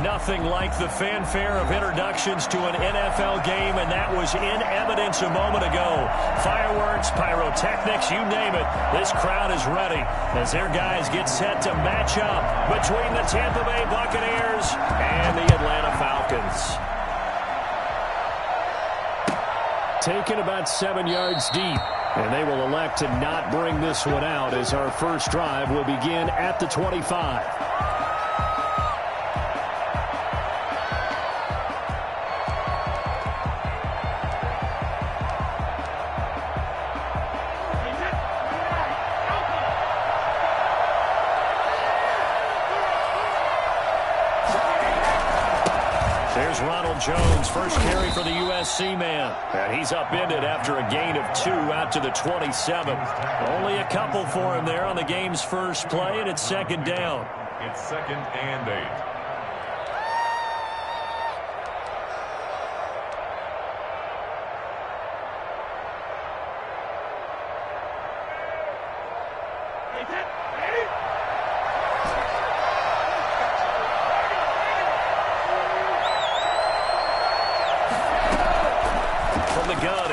Nothing like the fanfare of introductions to an NFL game, and that was in evidence a moment ago. Fireworks, pyrotechnics, you name it. This crowd is ready as their guys get set to match up between the Tampa Bay Buccaneers and the Atlanta Falcons. Taken about 7 yards deep, and they will elect to not bring this one out as our first drive will begin at the 25. Jones, first carry for the USC man. And he's upended after a gain of 2 out to the 27. Only a couple for him there on the game's first play, and it's second down. It's 2nd and 8.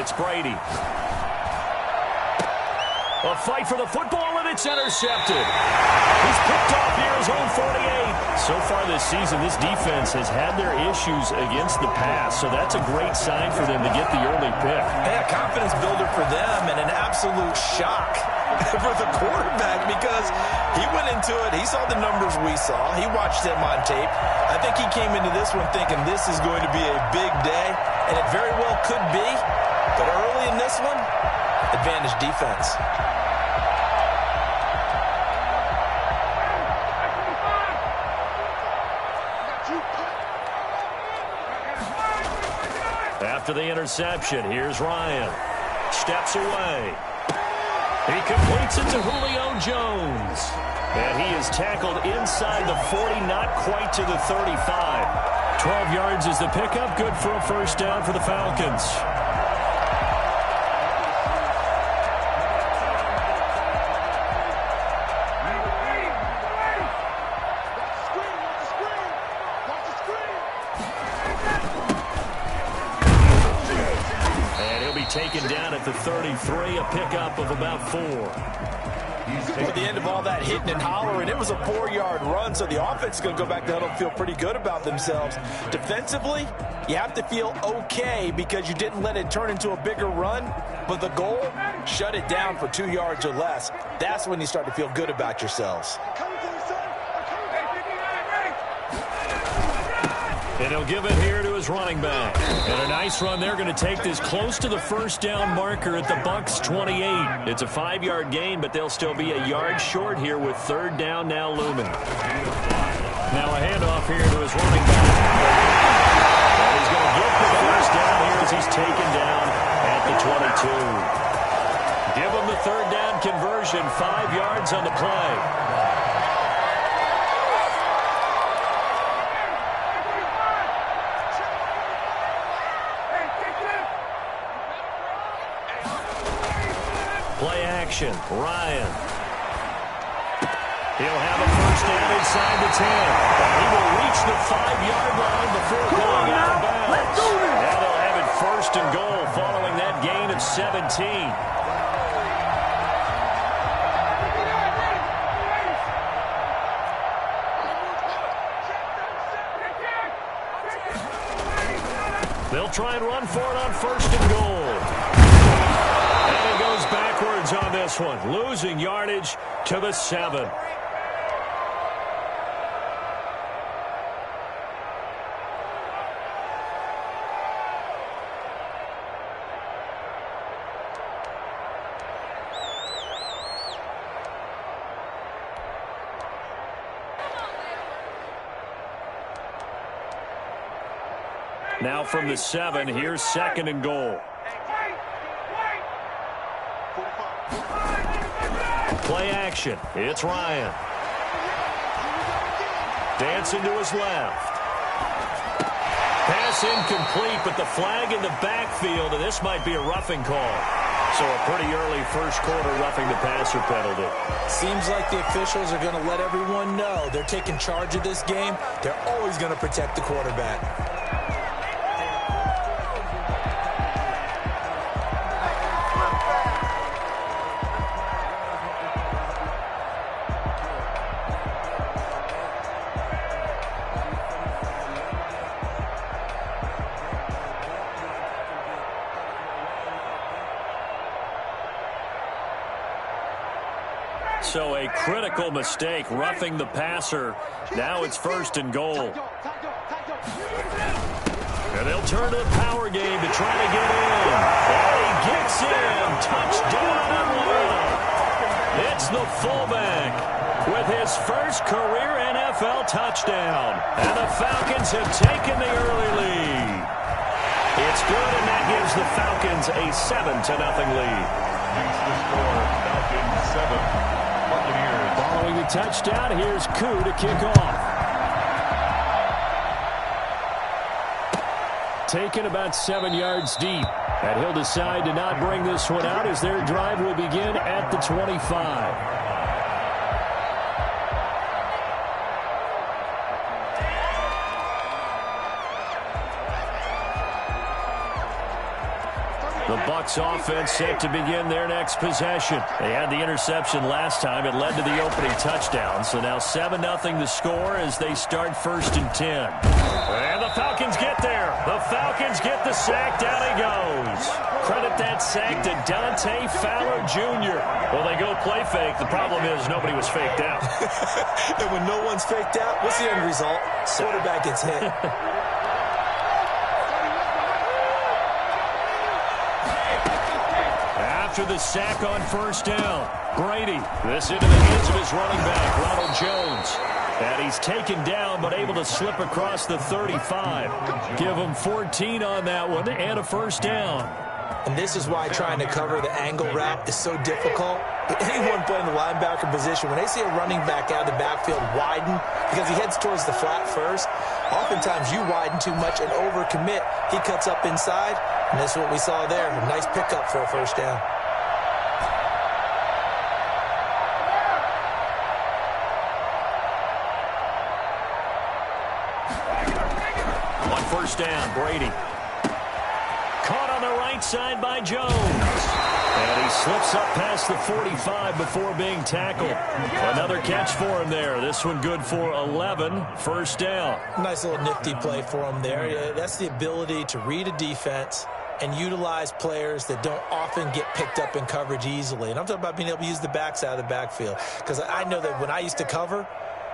It's Brady. A fight for the football, and it's intercepted. He's picked off near his own 48. So far this season, this defense has had their issues against the pass, so that's a great sign for them to get the early pick. Hey, a confidence builder for them and an absolute shock for the quarterback because he went into it. He saw the numbers we saw. He watched them on tape. I think he came into this one thinking this is going to be a big day, and it very well could be. But early in this one, advantage defense. After the interception, here's Ryan. Steps away. He completes it to Julio Jones. And he is tackled inside the 40, not quite to the 35. 12 yards is the pickup. Good for a first down for the Falcons. Taken down at the 33, a pickup of about 4. At the end of all that hitting and hollering, it was a 4-yard run, so the offense is going to go back to huddle and feel pretty good about themselves. Defensively, you have to feel okay because you didn't let it turn into a bigger run, but the goal, shut it down for 2 yards or less. That's when you start to feel good about yourselves. And he'll give it here to his running back. And a nice run. They're going to take this close to the first down marker at the Bucs 28. It's a 5-yard gain, but they'll still be a yard short here with third down now looming. Now a handoff here to his running back. And he's going to get the first down here as he's taken down at the 22. Give him the third down conversion, 5 yards on the play. Play action, Ryan. He'll have a first down inside the 10. He will reach the 5-yard line before going out of bounds. Now they'll have it first and goal following that gain of 17. They'll try and run for it on first and goal. And he goes backwards on this one, losing yardage to the 7. Now from the 7, here's second and goal. Play action. It's Ryan. Dancing to his left. Pass incomplete, but the flag in the backfield, and this might be a roughing call. So a pretty early first quarter roughing the passer penalty. Seems like the officials are going to let everyone know they're taking charge of this game. They're always going to protect the quarterback. So a critical mistake, roughing the passer. Now it's 1st and goal. And they'll turn to the power game to try to get in. And he gets in. Touchdown, Atlanta. It's the fullback with his first career NFL touchdown. And the Falcons have taken the early lead. It's good, and that gives the Falcons a 7-0 lead. Makes the score Falcons 7. Following the touchdown, here's Koo to kick off. Taken about 7 yards deep. And he'll decide to not bring this one out as their drive will begin at the 25. The Bucs offense set to begin their next possession. They had the interception last time. It led to the opening touchdown. So now 7-0 the score as they start 1st and 10. And the Falcons get there. The Falcons get the sack. Down he goes. Credit that sack to Dante Fowler Jr. Well, they go play fake. The problem is nobody was faked out. And when no one's faked out, what's the end result? Quarterback gets hit. After the sack on 1st down, Brady, this into the hands of his running back, Ronald Jones. And he's taken down, but able to slip across the 35. Give him 14 on that one and a 1st down. And this is why trying to cover the angle route is so difficult. Anyone playing the linebacker position, when they see a running back out of the backfield widen, because he heads towards the flat first, oftentimes you widen too much and overcommit. He cuts up inside, and that's what we saw there. A nice pickup for a 1st down. On 1st down, Brady. Caught on the right side by Jones. And he slips up past the 45 before being tackled. Another catch for him there. This one good for 11. 1st down. Nice little nifty play for him there. Yeah, that's the ability to read a defense and utilize players that don't often get picked up in coverage easily. And I'm talking about being able to use the backs out of the backfield. Because I know that when I used to cover,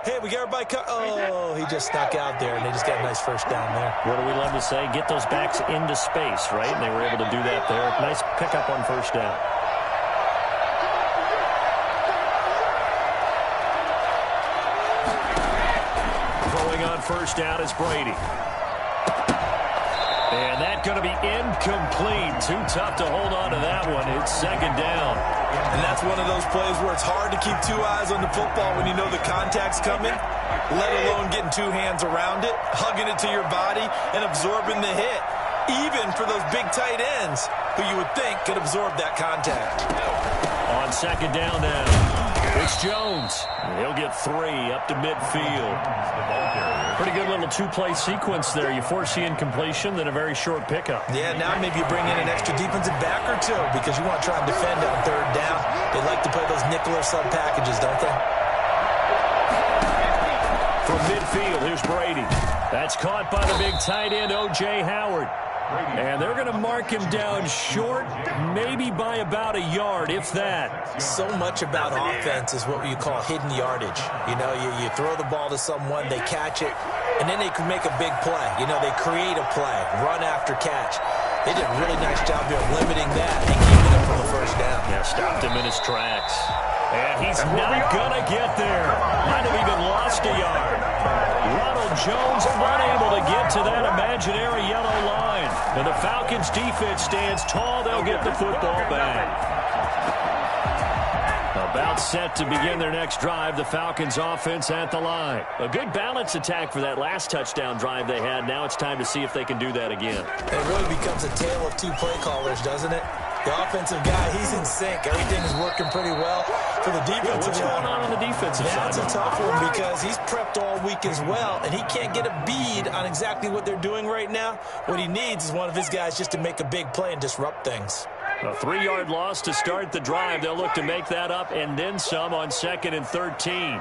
hey, we got everybody oh, he just snuck out there, and they just got a nice 1st down there. What do we love to say? Get those backs into space, right? And they were able to do that there. Nice pickup on 1st down. Throwing on 1st down is Brady. And that's going to be incomplete. Too tough to hold on to that one. It's 2nd down. And that's one of those plays where it's hard to keep 2 eyes on the football when you know the contact's coming, let alone getting 2 hands around it, hugging it to your body, and absorbing the hit, even for those big tight ends who you would think could absorb that contact. On 2nd down now, it's Jones. He'll get 3 up to midfield. Pretty good little 2-play sequence there. You force the incompletion, then a very short pickup. Yeah, now maybe you bring in an extra defensive back or 2 because you want to try and defend on 3rd down. They like to play those nickel or sub packages, don't they? From midfield, here's Brady. That's caught by the big tight end, O.J. Howard. And they're going to mark him down short, maybe by about a yard, if that. So much about offense is what you call hidden yardage. You know, you throw the ball to someone, they catch it, and then they can make a big play. You know, they create a play, run after catch. They did a really nice job there limiting that and keeping it from the 1st down. Yeah, stopped him in his tracks. And he's not going to get there. Might have even lost a yard. Ronald Jones unable to get to that imaginary yellow line. And the Falcons defense stands tall. They'll get the football back. About set to begin their next drive. The Falcons offense at the line. A good balance attack for that last touchdown drive they had. Now it's time to see if they can do that again. It really becomes a tale of 2 play callers, doesn't it? The offensive guy, he's in sync. Everything's working pretty well for the defensive What's going on the defensive side? That's a tough one because he's prepped all week as well, and he can't get a bead on exactly what they're doing right now. What he needs is one of his guys just to make a big play and disrupt things. A 3-yard loss to start the drive. They'll look to make that up and then some on 2nd and 13.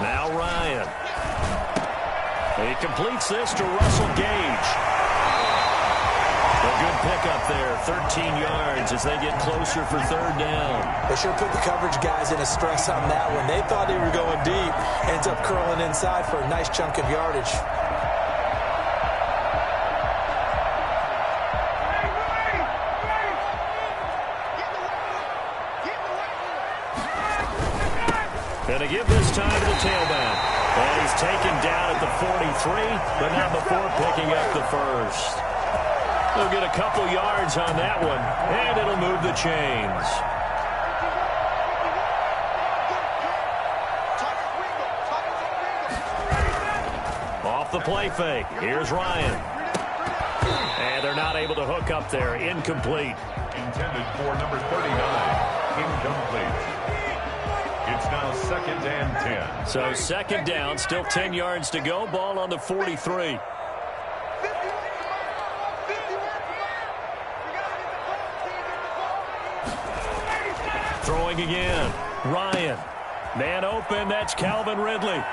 Now Ryan. He completes this to Russell Gage. A good pickup there, 13 yards as they get closer for 3rd down. They sure put the coverage guys in a stress on that one. They thought they were going deep. Ends up curling inside for a nice chunk of yardage. And to give this time to the tailback. And he's taken down at the 43, but not before picking up the first. They'll get a couple yards on that one, and it'll move the chains. Off the play fake. Here's Ryan. And they're not able to hook up there. Incomplete. Intended for number 39. Incomplete. It's now 2nd and 10. So 2nd down, still 10 yards to go. Ball on the 43. Throwing again. Ryan. Man open. That's Calvin Ridley.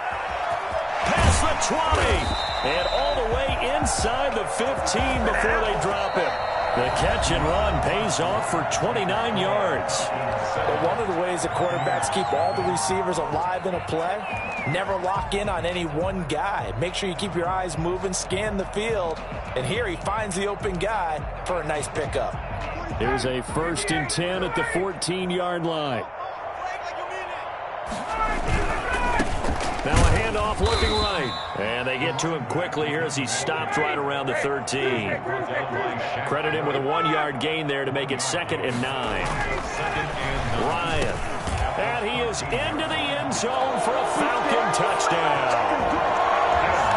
Past the 20. And all the way inside the 15 before they drop it. The catch and run pays off for 29 yards. But one of the ways the quarterbacks keep all the receivers alive in a play, never lock in on any one guy. Make sure you keep your eyes moving, scan the field. And here he finds the open guy for a nice pickup. Here's a 1st and 10 at the 14-yard line. Now a handoff looking right. And they get to him quickly here as he stopped right around the 13. Credit him with a 1-yard gain there to make it 2nd and 9. Ryan. And he is into the end zone for a Falcon touchdown.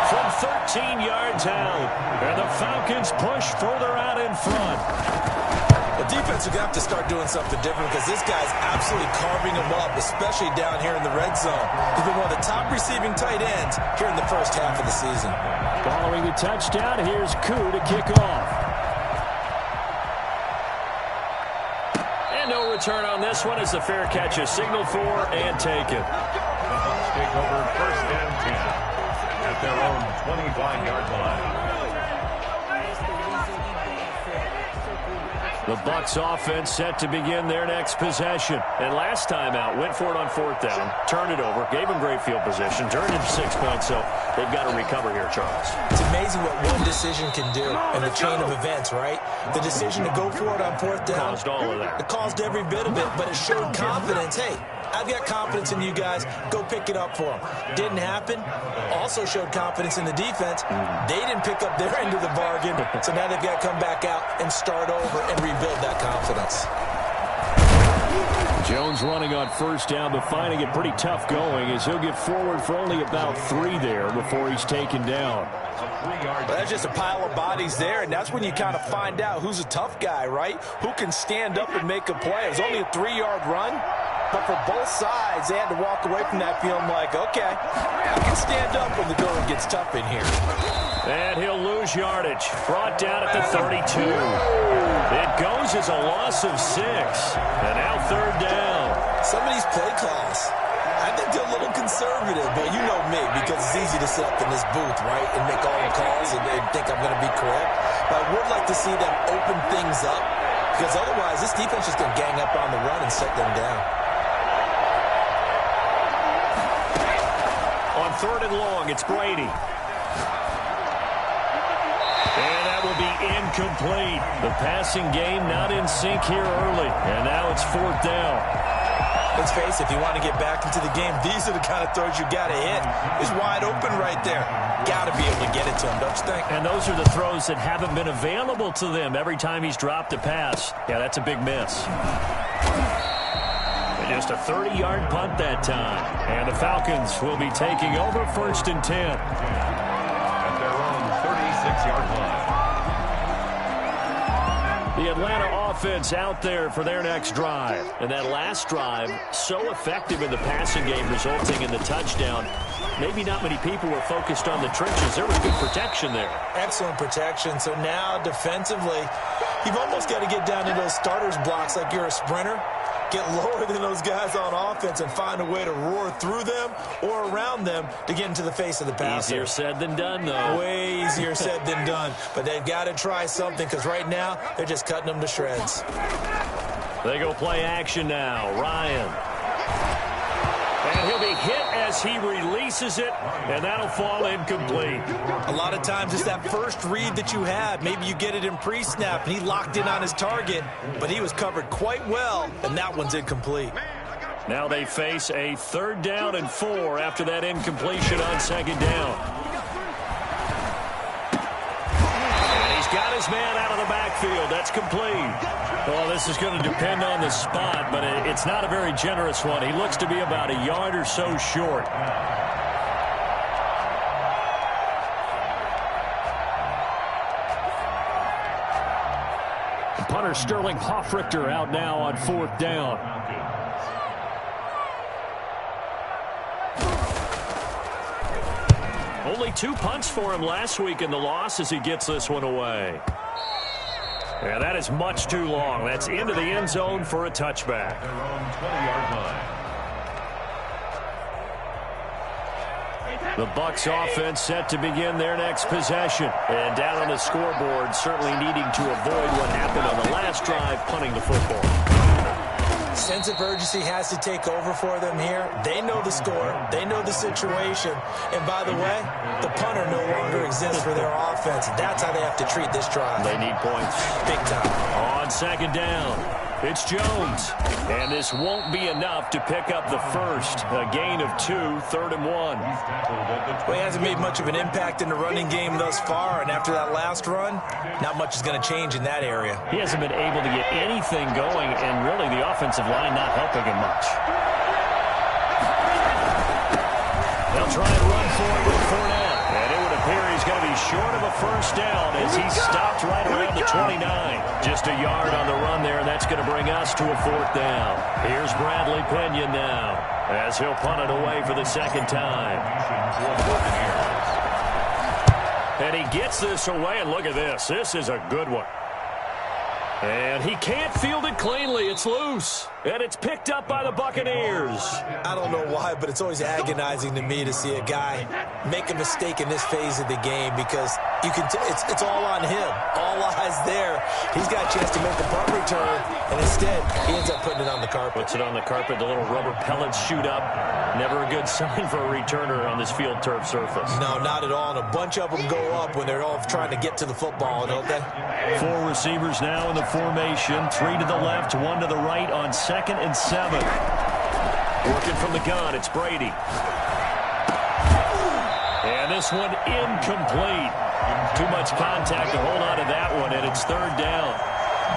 From 13 yards out. And the Falcons push further out in front. The defense are going to have to start doing something different because this guy's absolutely carving them up, especially down here in the red zone. He's been one of the top receiving tight ends here in the first half of the season. Following the touchdown, here's Koo to kick off. And no return on this one as the fair catch is signaled for and taken. The Bucs take over 1st and 10 at their own 25-yard line. The Bucs offense set to begin their next possession. And last time out, went for it on 4th down, turned it over, gave them great field position, turned into 6 points, so they've got to recover here, Charles. It's amazing what one decision can do in the chain of events, right? The decision to go for it on 4th down. Caused all of that. It caused every bit of it, but it showed confidence. Hey, I've got confidence in you guys. Go pick it up for them. Didn't happen. Also showed confidence in the defense. They didn't pick up their end of the bargain, so now they've got to come back out and start over and rebuild that confidence. Jones running on 1st down, but finding it pretty tough going as he'll get forward for only about 3 there before he's taken down. Well, that's just a pile of bodies there, and that's when you kind of find out who's a tough guy, right? Who can stand up and make a play. It was only a 3-yard run, but for both sides, they had to walk away from that feeling like, okay, I can stand up when the going gets tough in here. And he'll lose yardage. Brought down at the 32. It goes as a loss of 6. And now 3rd down. Some of these play calls, I think they're a little conservative, but you know me, because it's easy to sit up in this booth, right, and make all the calls and think I'm going to be correct. But I would like to see them open things up, because otherwise this defense is going to gang up on the run and set them down. On 3rd and long, it's Brady. And that will be incomplete. The passing game not in sync here early. And now it's 4th down. Let's face it, if you want to get back into the game, these are the kind of throws you got to hit. He's wide open right there. Got to be able to get it to him, don't you think? And those are the throws that haven't been available to them every time he's dropped a pass. Yeah, that's a big miss. And just a 30-yard punt that time. And the Falcons will be taking over 1st and 10. At their own 36-yard line. The Atlanta offense out there for their next drive. And that last drive, so effective in the passing game, resulting in the touchdown. Maybe not many people were focused on the trenches. There was good protection there. Excellent protection. So now defensively, you've almost got to get down to those starters blocks like you're a sprinter. Get lower than those guys on offense and find a way to roar through them or around them to get into the face of the passer. Easier said than done, though. Way easier said than done. But they've got to try something because right now they're just cutting them to shreds. They go play action now. Ryan. And he'll be hit as he releases it, and that'll fall incomplete. A lot of times it's that first read that you have. Maybe you get it in pre-snap, and he locked in on his target, but he was covered quite well, and that one's incomplete. Now they face a 3rd down and 4 after that incompletion on 2nd down. And he's got his man out of the backfield. That's complete. Well, this is going to depend on the spot, but it's not a very generous one. He looks to be about a yard or so short. The punter Sterling Hoffrichter out now on 4th down. Only 2 punts for him last week in the loss as he gets this one away. And that is much too long. That's into the end zone for a touchback. Their own 20-yard line. The Bucs offense set to begin their next possession. And down on the scoreboard, certainly needing to avoid what happened on the last drive, punting the football. Sense of urgency has to take over for them here. They know the score. They know the situation. And by the way, the punter no longer exists for their offense. That's how they have to treat this drive. They need points. Big time. On 2nd down, it's Jones. And this won't be enough to pick up the first. A gain of 2, 3rd and 1. Well, he hasn't made much of an impact in the running game thus far. And after that last run, not much is going to change in that area. He hasn't been able to get anything going, and really the offensive line not helping him much. They'll try and run for it with Fournette. And it would appear he's going to be short of a first down as he stopped right around the 29. Just a yard on the run there, and that's going to bring us to a 4th down. Here's Bradley Pinion now as he'll punt it away for the 2nd time. And he gets this away, and look at this. This is a good one. And he can't field it cleanly. It's loose. And it's picked up by the Buccaneers. I don't know why, but it's always agonizing to me to see a guy make a mistake in this phase of the game because you can it's all on him. All eyes there. He's got a chance to make the punt return, and instead he ends up putting it on the carpet. Puts it on the carpet. The little rubber pellets shoot up. Never a good sign for a returner on this field turf surface. No, not at all. And a bunch of them go up when they're all trying to get to the football, don't they? 4 receivers now in the formation. 3 to the left, 1 to the right on 2nd and 7. Working from the gun, it's Brady. And this one incomplete. Too much contact to hold on to that one, and it's 3rd down.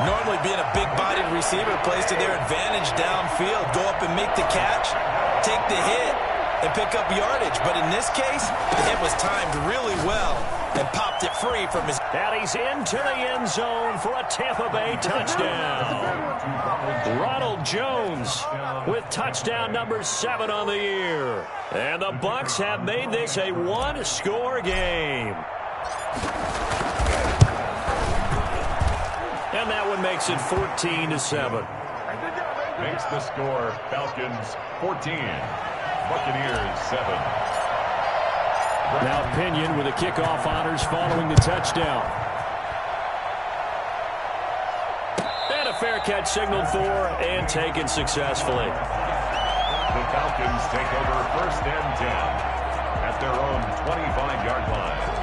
Normally being a big-bodied receiver plays to their advantage downfield. Go up and make the catch, take the hit, and pick up yardage. But in this case, the hit was timed really well and popped it free from his... And he's into the end zone for a Tampa Bay touchdown. Ronald Jones with touchdown number 7 on the year. And the Bucs have made this a 1-score game. And that one makes it 14-7. Makes the score Falcons 14, Buccaneers 7. Now Pinion with the kickoff honors following the touchdown. And a fair catch signaled for and taken successfully. The Falcons take over 1st and 10 at their own 25-yard line.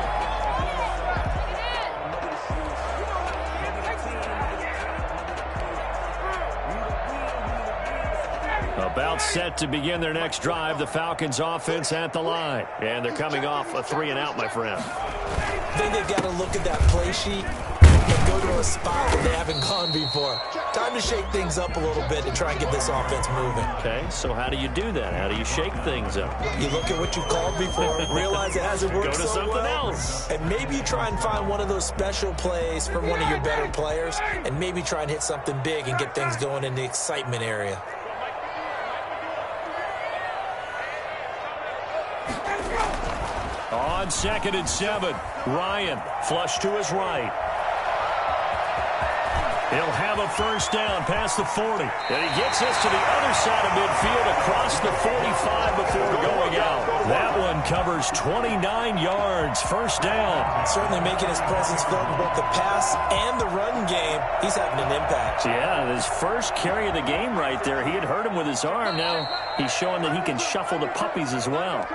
About set to begin their next drive, the Falcons offense at the line. And they're coming off a 3-and-out, my friend. I think they've got to look at that play sheet and go to a spot that they haven't gone before. Time to shake things up a little bit and try and get this offense moving. Okay, so how do you do that? How do you shake things up? You look at what you've called before, realize it hasn't worked Go to so something well, else. and maybe you try and find one of those special plays from one of your better players, and maybe try and hit something big and get things going in the excitement area. On 2nd and 7, Ryan flush to his right. He'll have a first down past the 40. And he gets this to the other side of midfield across the 45 before going out. That one covers 29 yards. First down. Certainly making his presence felt in both the pass and the run game. He's having an impact. Yeah, his first carry of the game right there. He had hurt him with his arm. Now he's showing that he can shuffle the puppies as well.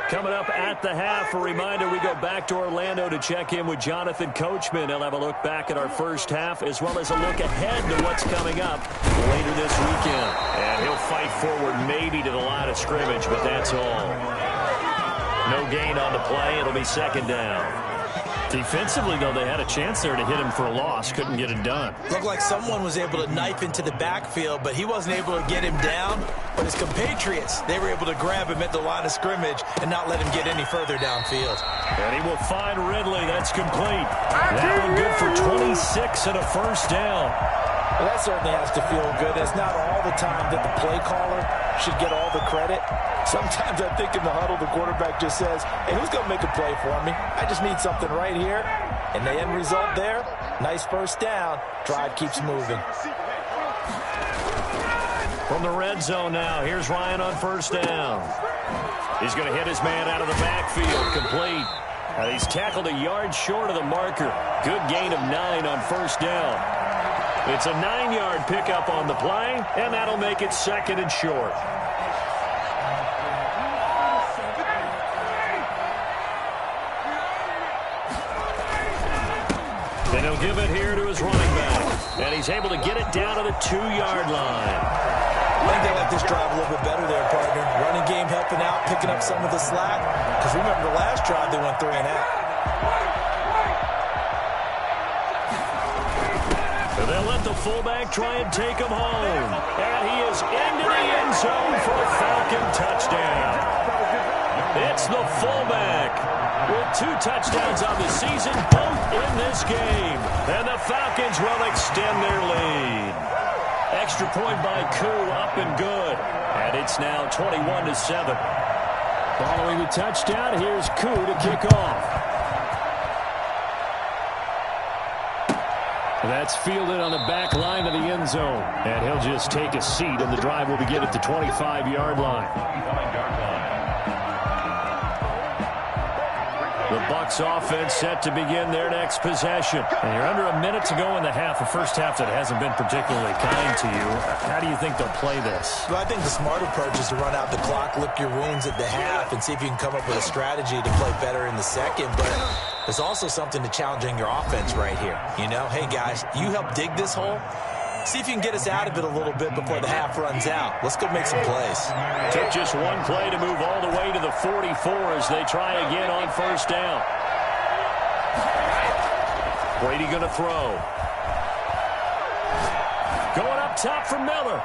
Coming up at the half, a reminder, we go back to Orlando to check in with Jonathan Coachman. He'll have a look back at our first half as well as a look ahead to what's coming up later this weekend. And he'll fight forward maybe to the line of scrimmage, but that's all. No gain on the play. It'll be second down. Defensively, though, they had a chance there to hit him for a loss. Couldn't get it done. Looked like someone was able to knife into the backfield, but he wasn't able to get him down. But his compatriots, they were able to grab him at the line of scrimmage and not let him get any further downfield. And he will find Ridley. That's complete. That one good for 26 and a first down. Well, that certainly has to feel good. It's not all the time that the play caller should get all the credit. Sometimes I think in the huddle, the quarterback just says, hey, who's going to make a play for me? I just need something right here. And the end result there, nice first down. Drive keeps moving. From the red zone now, here's Ryan on first down. He's going to hit his man out of the backfield, complete. He's tackled a yard short of the marker. Good gain of 9 on first down. It's a 9-yard pickup on the play, and that'll make it second and short. Then he'll give it here to his running back, and he's able to get it down to the 2-yard line. I think they like this drive a little bit better there, partner. Running game helping out, picking up some of the slack. Because remember the last drive, they went 3 and out. They'll let the fullback try and take him home. And he is into the end zone for a Falcon touchdown. It's the fullback with 2 touchdowns on the season, both in this game. And the Falcons will extend their lead. Extra point by Koo, up and good. And it's now 21-7. Following the touchdown, here's Koo to kick off. That's fielded on the back line of the end zone. And he'll just take a seat, and the drive will begin at the 25-yard line. The Bucs offense set to begin their next possession. And you're under a minute to go in the half, a first half that hasn't been particularly kind to you. How do you think they'll play this? Well, I think the smart approach is to run out the clock, lick your wounds at the half, and see if you can come up with a strategy to play better in the second. But there's also something to challenging your offense right here. You know, hey, guys, you help dig this hole. See if you can get us out of it a little bit before the half runs out. Let's go make some plays. Took just one play to move all the way to the 44 as they try again on first down. Brady going to throw. Going up top for Miller.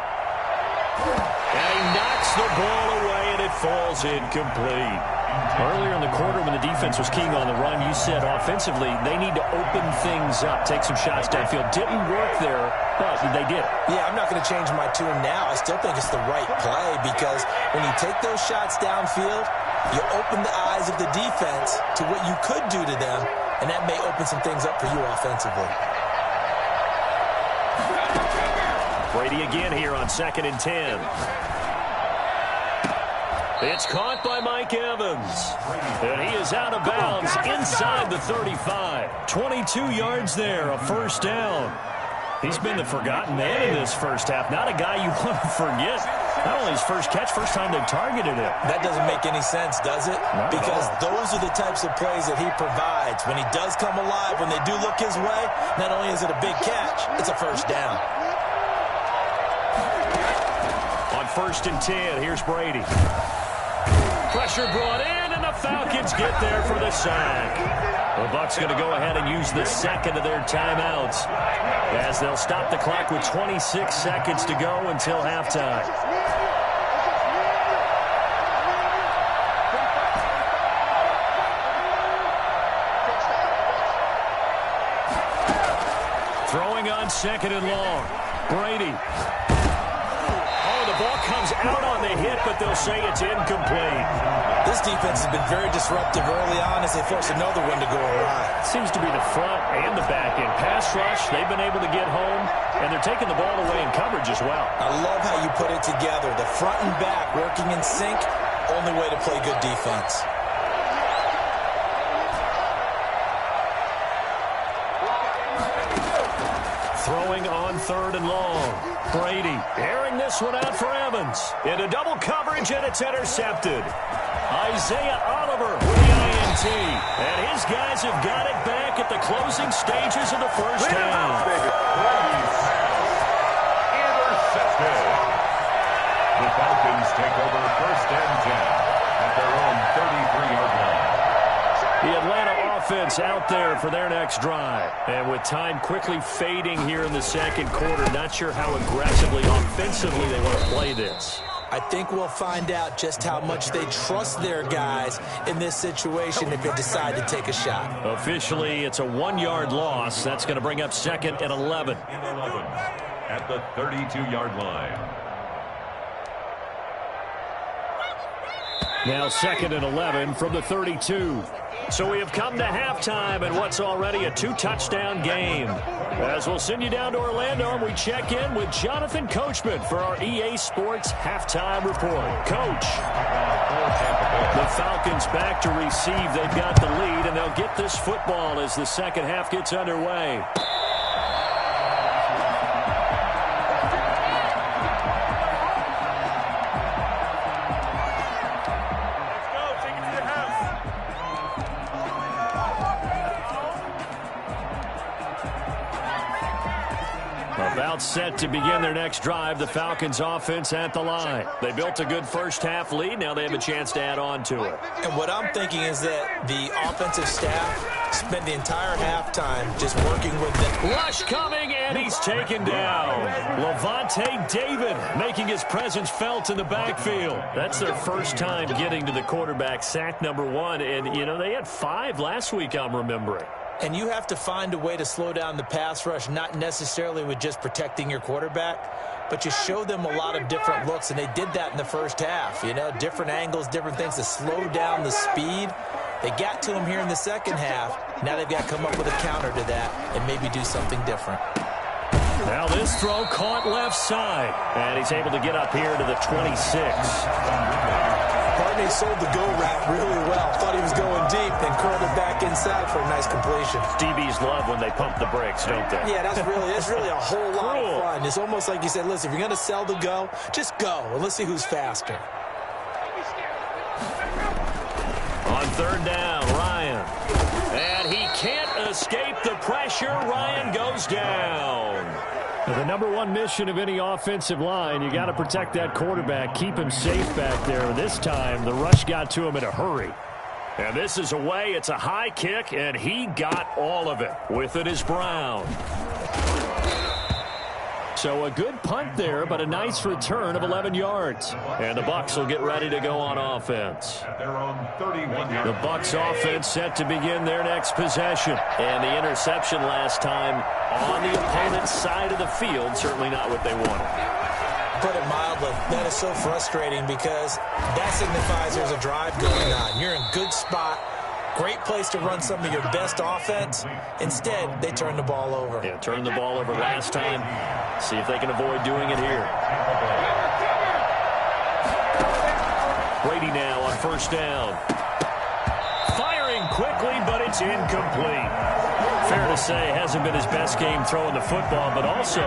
And he knocks the ball away, and it falls incomplete. Earlier in the quarter when the defense was keying on the run, you said offensively they need to open things up, take some shots downfield. Didn't work there, but they did. Yeah, I'm not going to change my tune now. I still think it's the right play because when you take those shots downfield, you open the eyes of the defense to what you could do to them, and that may open some things up for you offensively. Brady again here on 2nd and 10. It's caught by Mike Evans. And he is out of bounds inside the 35. 22 yards there, a first down. He's been the forgotten man in this first half. Not a guy you want to forget. Not only his first catch, first time they've targeted him. That doesn't make any sense, does it? Because those are the types of plays that he provides. When he does come alive, when they do look his way, not only is it a big catch, it's a first down. On 1st and 10, here's Brady. Pressure brought in, and the Falcons get there for the sack. The Bucs going to go ahead and use the second of their timeouts as they'll stop the clock with 26 seconds to go until halftime. Throwing on second and long. Brady. Oh, the ball comes out on the hit, but they'll say it's incomplete. This defense has been very disruptive early on as they force another one to go awry. Seems to be the front and the back end. Pass rush, they've been able to get home, and they're taking the ball away in coverage as well. I love how you put it together. The front and back working in sync, only way to play good defense. Throwing on third and long. Brady airing this one out for Evans. Into double coverage, and it's intercepted. Isaiah Oliver with the INT. And his guys have got it back at the closing stages of the first half. Intercepted. The Falcons take over first and 10 at their own 33-yard line. The Atlanta offense out there for their next drive. And with time quickly fading here in the second quarter, not sure how aggressively, offensively they want to play this. I think we'll find out just how much they trust their guys in this situation if they decide to take a shot. Officially, it's a 1-yard loss. That's going to bring up second and 11. At the 32-yard line. Now second and 11 from the 32. So we have come to halftime and what's already a 2-touchdown game. As we'll send you down to Orlando and we check in with Jonathan Coachman for our EA Sports Halftime Report. Coach. The Falcons back to receive. They've got the lead and they'll get this football as the second half gets underway. About set to begin their next drive, the Falcons offense at the line. They built a good first half lead. Now they have a chance to add on to it. And what I'm thinking is that the offensive staff spent the entire halftime just working with them. Rush coming, and he's taken down. Levante David making his presence felt in the backfield. That's their first time getting to the quarterback, sack number 1. And, you know, they had 5 last week, I'm remembering. And you have to find a way to slow down the pass rush, not necessarily with just protecting your quarterback, but you show them a lot of different looks, and they did that in the first half. You know, different angles, different things to slow down the speed. They got to him here in the second half. Now they've got to come up with a counter to that and maybe do something different. Now this throw caught left side, and he's able to get up here to the 26. Brady sold the go route really well. Thought he was going deep, then curled it back inside for a nice completion. DBs love when they pump the brakes, don't they? Yeah, that's really a whole lot of fun. It's almost like you said, listen, if you're going to sell the go, just go, and let's see who's faster. On third down, Ryan. And he can't escape the pressure. Ryan goes down. The number 1 mission of any offensive line, you got to protect that quarterback, keep him safe back there. This time, the rush got to him in a hurry. And this is away. It's a high kick, and he got all of it. With it is Brown. So a good punt there, but a nice return of 11 yards. And the Bucs will get ready to go on offense. They're on 31-yard. The Bucs offense set to begin their next possession. And the interception last time on the opponent's side of the field, certainly not what they wanted. Put it mildly, that is so frustrating because that signifies there's a drive going on. You're in good spot. Great place to run some of your best offense. Instead, they turn the ball over. Yeah, turned the ball over last time. See if they can avoid doing it here. Brady now on first down. Firing quickly, but it's incomplete. Fair to say, hasn't been his best game throwing the football, but also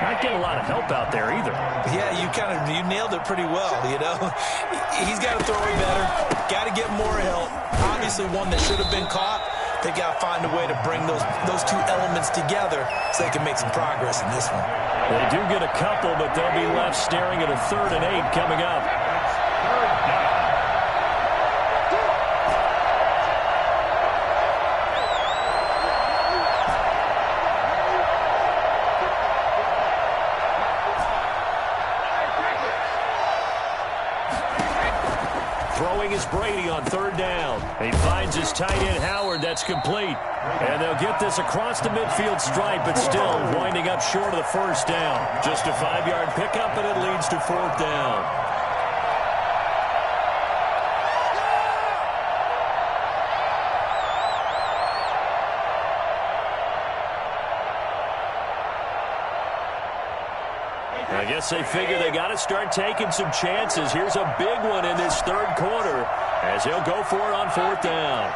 not getting a lot of help out there either. Yeah, you nailed it pretty well, you know. He's got to throw it better, got to get more help. Obviously one that should have been caught. They got to find a way to bring those two elements together so they can make some progress in this one. They do get a couple, but they'll be left staring at a 3rd and 8 coming up. Throwing is Brady on third down. He finds his tight end Howard. That's complete. And they'll get this across the midfield stripe, but still winding up short of the first down. Just a 5-yard pickup, and it leads to fourth down. I guess they figure they got to start taking some chances. Here's a big one in this third quarter as he'll go for it on fourth down.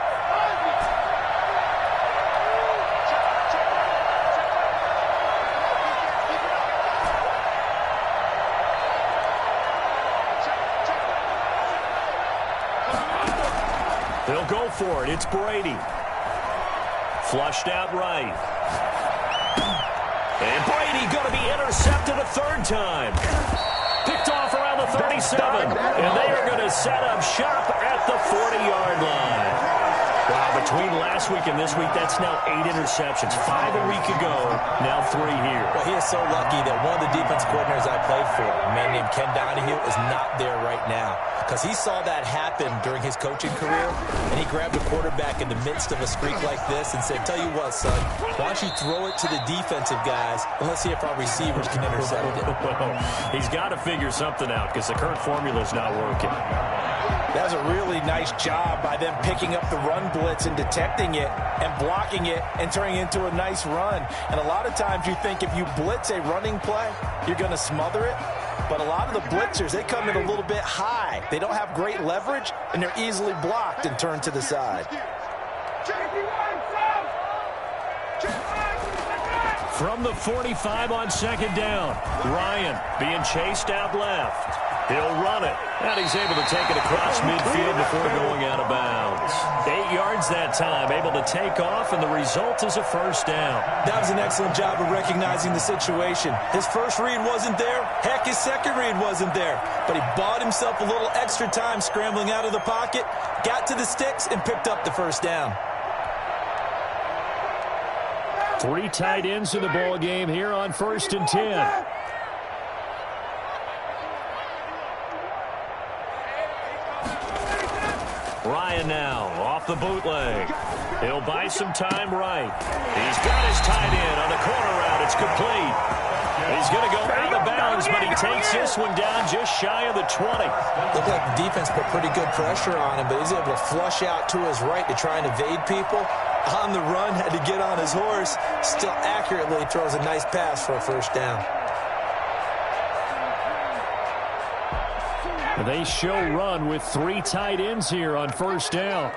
They'll go for it. It's Brady. Flushed out right. And Brady going to be intercepted a third time. Picked off around the 37. And they are going to set up shop at the 40-yard line. Wow, between last week and this week, that's now 8 interceptions. 5 a week ago, now 3 here. Well, he is so lucky that one of the defense coordinators I played for, a man named Ken Donahue, is not there right now. Because he saw that happen during his coaching career, and he grabbed a quarterback in the midst of a streak like this and said, tell you what, son, why don't you throw it to the defensive guys, and let's see if our receivers can intercept it. He's got to figure something out because the current formula is not working. That was a really nice job by them picking up the run blitz and detecting it and blocking it and turning it into a nice run. And a lot of times you think if you blitz a running play, you're going to smother it. But a lot of the blitzers, they come in a little bit high. They don't have great leverage, and they're easily blocked and turned to the side. From the 45 on second down, Ryan being chased out left. He'll run it, and he's able to take it across midfield before going out of bounds. 8 yards that time, able to take off, and the result is a first down. That was an excellent job of recognizing the situation. His first read wasn't there. Heck, his second read wasn't there. But he bought himself a little extra time scrambling out of the pocket, got to the sticks, and picked up the first down. 3 tight ends in the ball game here on 1st and 10. Ryan now off the bootleg. He'll buy some time right. He's got his tight end on the corner route. It's complete. He's going to go out of bounds, but he takes this one down just shy of the 20. Looked like the defense put pretty good pressure on him, but he's able to flush out to his right to try and evade people. On the run, had to get on his horse. Still accurately throws a nice pass for a first down. They show run with 3 tight ends here on first down.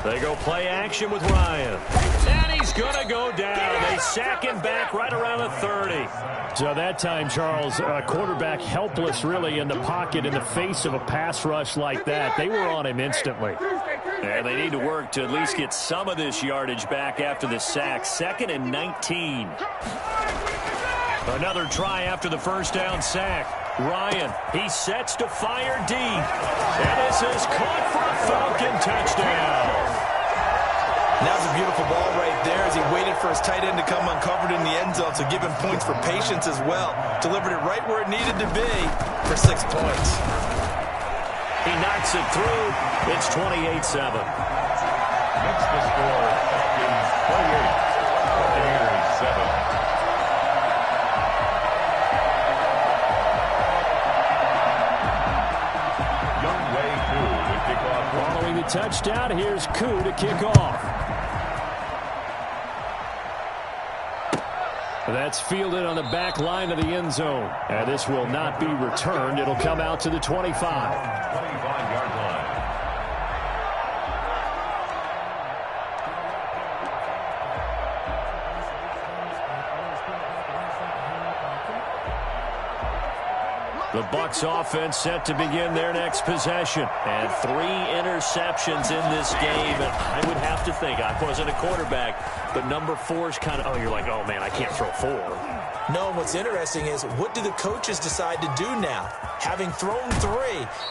They go play action with Ryan. And he's going to go down. They sack him back right around the 30. So that time, Charles, quarterback helpless really in the pocket in the face of a pass rush like that. They were on him instantly. And they need to work to at least get some of this yardage back after the sack. 2nd and 19. Another try after the first down sack. Ryan, he sets to fire deep. And this is caught for a Falcon touchdown. Now's a beautiful ball right there as he waited for his tight end to come uncovered in the end zone, so give him points for patience as well. Delivered it right where it needed to be for 6 points. He knocks it through. It's 28-7. Next the score, Falcons 28, Buccaneers 7. Following the touchdown, here's Koo to kick off. That's fielded on the back line of the end zone. And this will not be returned. It'll come out to the 25. 25-yard line. The Bucs offense set to begin their next possession. And 3 interceptions in this game. And I would have to think, I wasn't a quarterback, But number 4 is kind of, oh, you're like, oh, man, I can't throw 4. No, what's interesting is what do the coaches decide to do now? Having thrown 3,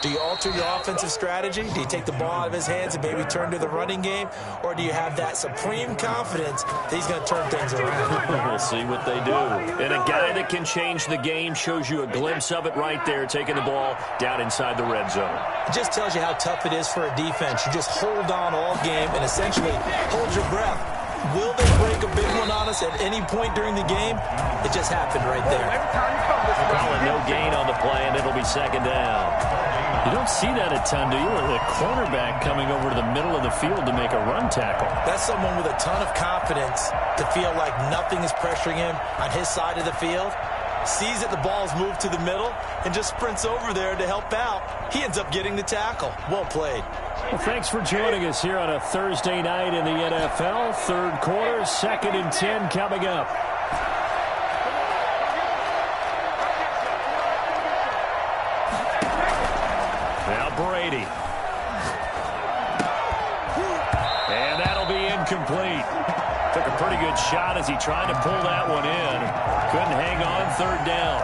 do you alter your offensive strategy? Do you take the ball out of his hands and maybe turn to the running game? Or do you have that supreme confidence that he's going to turn things around? We'll see what they do. And a guy that can change the game shows you a glimpse of it right there, taking the ball down inside the red zone. It just tells you how tough it is for a defense. You just hold on all game and essentially hold your breath. Will they break a big one on us at any point during the game? It just happened right there. Calling no gain on the play, and it'll be second down. You don't see that a ton, do you? A cornerback coming over to the middle of the field to make a run tackle. That's someone with a ton of confidence to feel like nothing is pressuring him on his side of the field. Sees that the ball's moved to the middle and just sprints over there to help out. He ends up getting the tackle. Well played. Well, thanks for joining us here on a Thursday night in the NFL. Third quarter, 2nd and 10 coming up. Now Brady. And that'll be incomplete. Took a pretty good shot as he tried to pull that one in. Couldn't hang on, third down.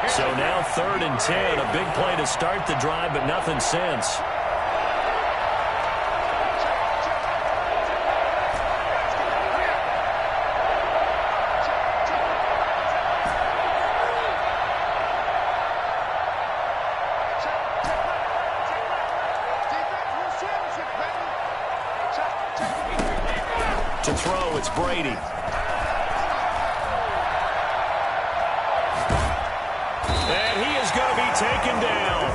So now 3rd and 10, a big play to start the drive, but nothing since. To throw, it's Brady. And he is going to be taken down.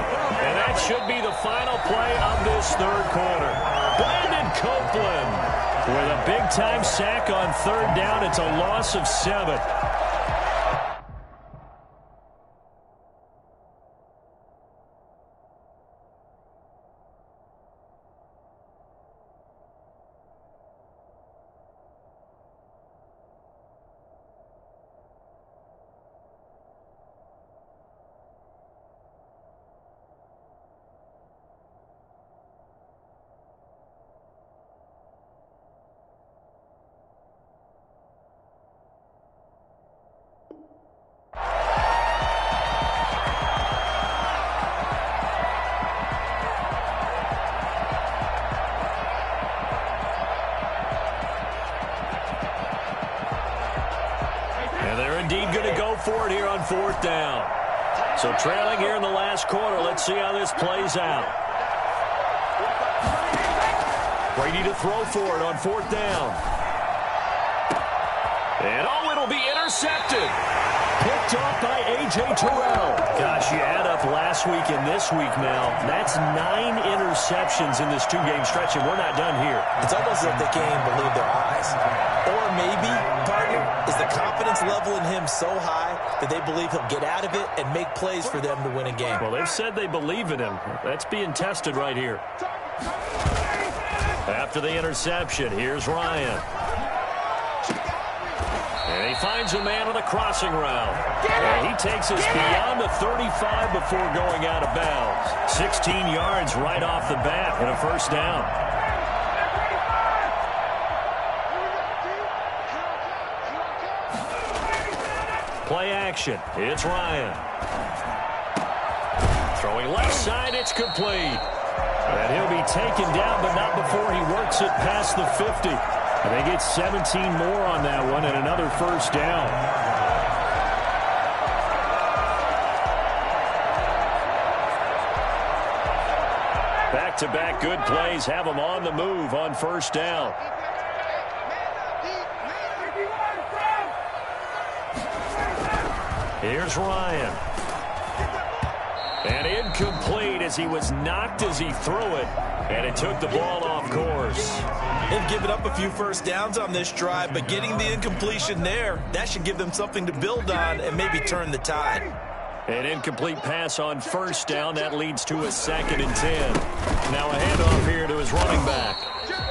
And that should be the final play of this third quarter. Brandon Copeland with a big-time sack on third down. It's a loss of 7. Indeed going to go for it here on 4th down. So trailing here in the last quarter. Let's see how this plays out. Brady to throw for it on 4th down. And oh, it'll be intercepted. Picked off by A.J. Terrell. Gosh, you add up last week and this week now. That's 9 interceptions in this 2-game stretch, and we're not done here. It's almost like they can't even believe their eyes. Or maybe, partner, is the confidence level in him so high that they believe he'll get out of it and make plays for them to win a game. Well, they've said they believe in him. That's being tested right here. After the interception, here's Ryan. And he finds a man on the crossing route. And he takes us beyond the 35 before going out of bounds. 16 yards right off the bat and a first down. Play action. It's Ryan. Throwing left side, it's complete. And he'll be taken down, but not before he works it past the 50. And they get 17 more on that one and another first down. Back-to-back good plays have them on the move on first down. Here's Ryan. And incomplete as he was knocked as he threw it. And it took the ball off course. They've given up a few first downs on this drive, but getting the incompletion there, that should give them something to build on and maybe turn the tide. An incomplete pass on first down. That leads to a 2nd and 10. Now a handoff here to his running back.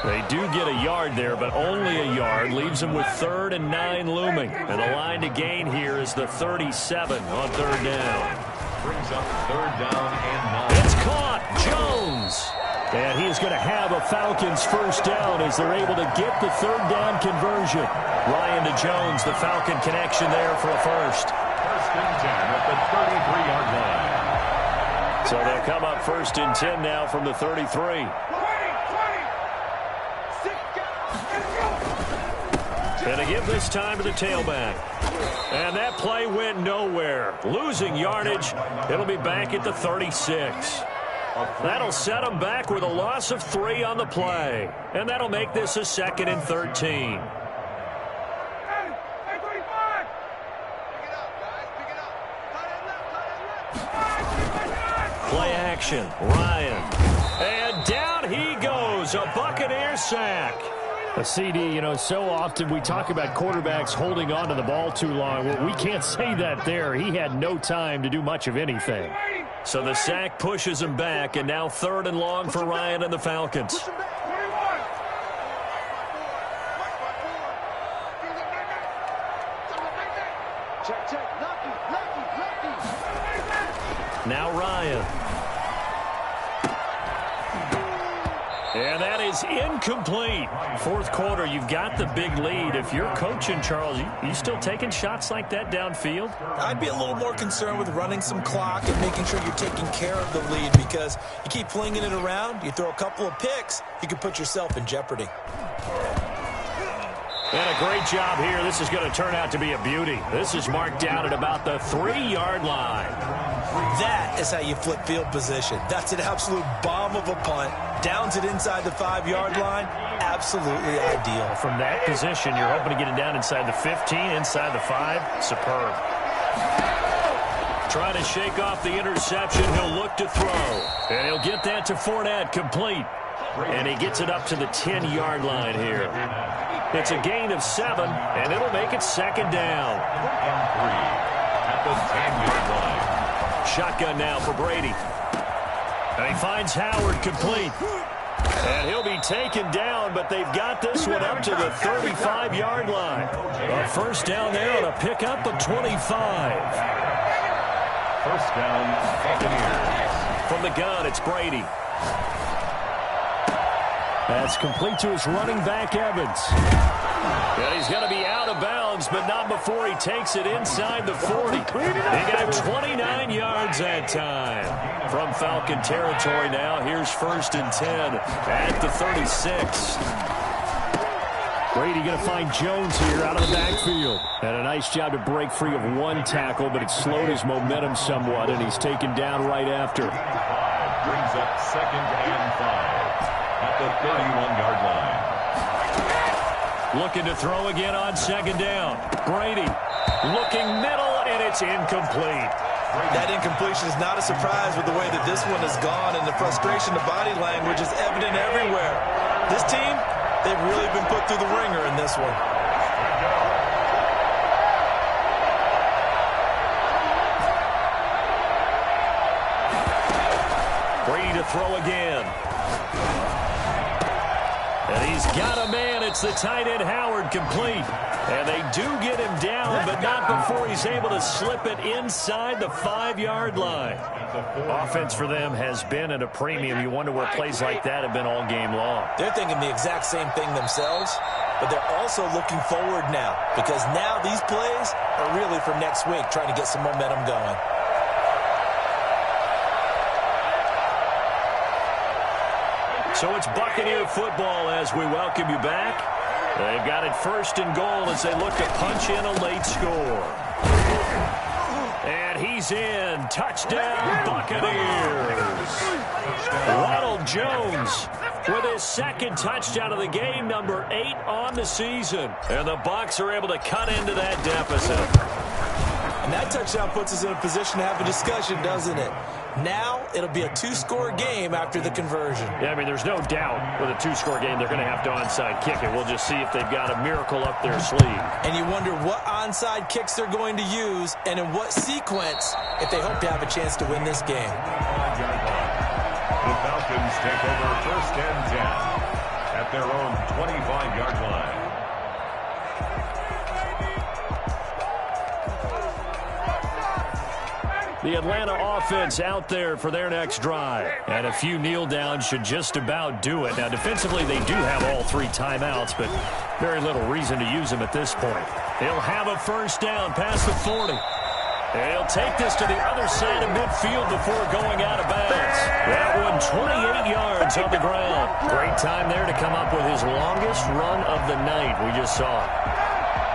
They do get a yard there, but only a yard. Leaves them with 3rd and 9 looming. And the line to gain here is the 37 on 3rd down. Brings up 3rd down and 9. It's caught. Jones. And he is going to have a Falcons first down as they're able to get the third down conversion. Ryan to Jones, the Falcon connection there for a first. First and 10 at the 33-yard line. So they'll come up first and 10 now from the 33. And to give this time to the tailback. And that play went nowhere. Losing yardage. It'll be back at the 36. That'll set them back with a loss of 3 on the play. And that'll make this a 2nd and 13. Play action. Ryan. And down he goes. A Buccaneer sack. A CD, you know, so often we talk about quarterbacks holding on to the ball too long. Well, we can't say that there. He had no time to do much of anything. So the sack pushes him back, and now 3rd and long for Ryan and the Falcons. Now Ryan. And that is incomplete. 4th quarter, you've got the big lead. If you're coaching, Charles, you still taking shots like that downfield? I'd be a little more concerned with running some clock and making sure you're taking care of the lead, because you keep flinging it around, you throw a couple of picks, you can put yourself in jeopardy. And a great job here. This is going to turn out to be a beauty. This is marked down at about the 3-yard line. That is how you flip field position. That's an absolute bomb of a punt. Downs it inside the 5-yard line. Absolutely ideal. From that position, you're hoping to get it down inside the 15, inside the 5. Superb. Trying to shake off the interception. He'll look to throw. And he'll get that to Fournette, complete. And he gets it up to the 10-yard line here. It's a gain of 7, and it'll make it 2nd down. And 3 at the 10-yard line. Shotgun now for Brady. And he finds Howard, complete. And he'll be taken down, but they've got this one up to the 35-yard line. A first down there on a pickup of 25. First down, Buccaneers. From the gun, it's Brady. That's complete to his running back, Evans. And he's going to be out of bounds, but not before he takes it inside the 40. He got 29 yards that time. From Falcon territory now, here's 1st and 10 at the 36. Brady going to find Jones here out of the backfield. And a nice job to break free of 1 tackle, but it slowed his momentum somewhat, and he's taken down right after. Brings up 2nd and 5 at the 31-yard line. Looking to throw again on 2nd down. Brady looking middle, and it's incomplete. That incompletion is not a surprise with the way that this one has gone, and the frustration, the body language is evident everywhere. This team, they've really been put through the ringer in this one. Brady to throw again. And he's got a man. It's the tight end, Howard, complete. And they do get him down, but not before he's able to slip it inside the 5-yard line. Offense for them has been at a premium. You wonder where plays like that have been all game long. They're thinking the exact same thing themselves, but they're also looking forward now, because now these plays are really for next week, trying to get some momentum going. So it's Buccaneer football as we welcome you back. They've got it 1st and goal as they look to punch in a late score. And he's in. Touchdown, Buccaneers. Ronald Jones with his 2nd touchdown of the game, number 8 on the season. And the Bucs are able to cut into that deficit. And that touchdown puts us in a position to have a discussion, doesn't it? Now it'll be a 2-score game after the conversion. Yeah, I mean, there's no doubt with a 2-score game they're going to have to onside kick it. We'll just see if they've got a miracle up their sleeve. And you wonder what onside kicks they're going to use and in what sequence if they hope to have a chance to win this game. The Falcons take over 1st and 10 at their own 25-yard line. The Atlanta offense out there for their next drive. And a few kneel downs should just about do it. Now, defensively, they do have all 3 timeouts, but very little reason to use them at this point. He'll have a first down past the 40. And he'll take this to the other side of midfield before going out of bounds. That one 28 yards on the ground. Great time there to come up with his longest run of the night. We just saw it.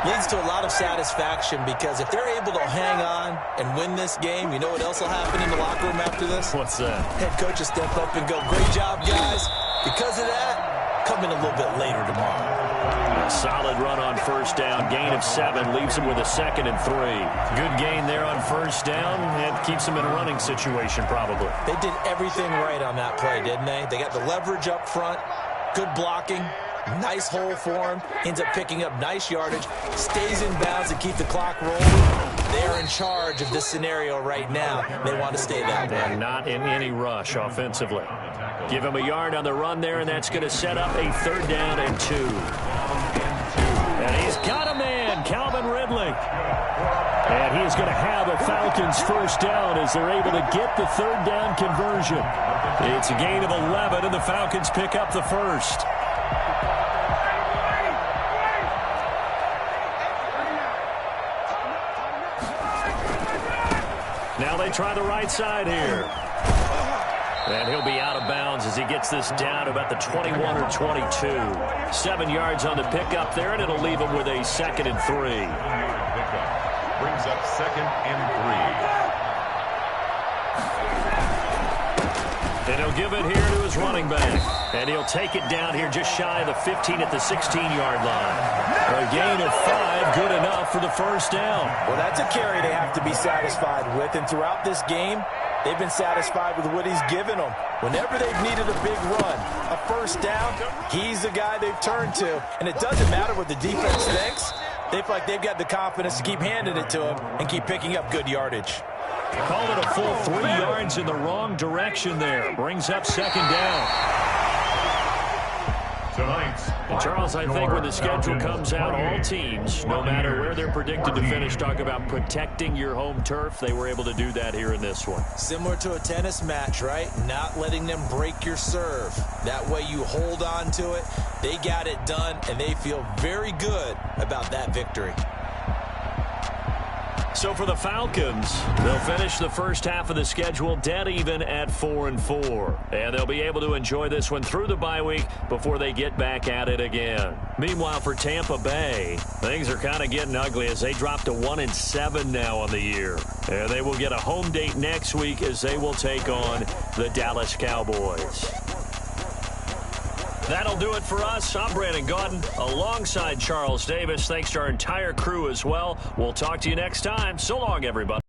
Leads to a lot of satisfaction because if they're able to hang on and win this game, you know what else will happen in the locker room after this? What's that? Head coach will step up and go, great job, guys. Because of that, come in a little bit later tomorrow. A solid run on first down. Gain of 7 leaves him with a 2nd and 3. Good gain there on first down. It keeps him in a running situation probably. They did everything right on that play, didn't they? They got the leverage up front, good blocking. Nice hole for him. Ends up picking up nice yardage. Stays in bounds and keep the clock rolling. They're in charge of this scenario right now. They want to stay that way. And not in any rush offensively. Give him a yard on the run there, and that's going to set up a 3rd down and 2. And he's got a man, Calvin Ridley. And he's going to have a Falcons first down as they're able to get the 3rd down conversion. It's a gain of 11, and the Falcons pick up the first. Now they try the right side here. And he'll be out of bounds as he gets this down about the 21 or 22. 7 yards on the pickup there, and it'll leave him with a 2nd and 3. Brings up 2nd and 3. And he'll give it here to his running back. And he'll take it down here just shy of the 15 at the 16-yard line. A gain of 5, good enough for the first down. Well, that's a carry they have to be satisfied with. And throughout this game, they've been satisfied with what he's given them. Whenever they've needed a big run, a first down, he's the guy they've turned to. And it doesn't matter what the defense thinks. They feel like they've got the confidence to keep handing it to him and keep picking up good yardage. Called it a full 3 yards in the wrong direction there. Brings up 2nd down. Tonight's Charles, I think when the schedule comes out, all teams, no matter where they're predicted to finish, talk about protecting your home turf. They were able to do that here in this one. Similar to a tennis match, right? Not letting them break your serve. That way you hold on to it. They got it done, and they feel very good about that victory. So for the Falcons, they'll finish the first half of the schedule dead even at 4-4. And they'll be able to enjoy this one through the bye week before they get back at it again. Meanwhile, for Tampa Bay, things are kind of getting ugly as they drop to 1-7 now on the year. And they will get a home date next week as they will take on the Dallas Cowboys. That'll do it for us. I'm Brandon Gaudin alongside Charles Davis. Thanks to our entire crew as well. We'll talk to you next time. So long, everybody.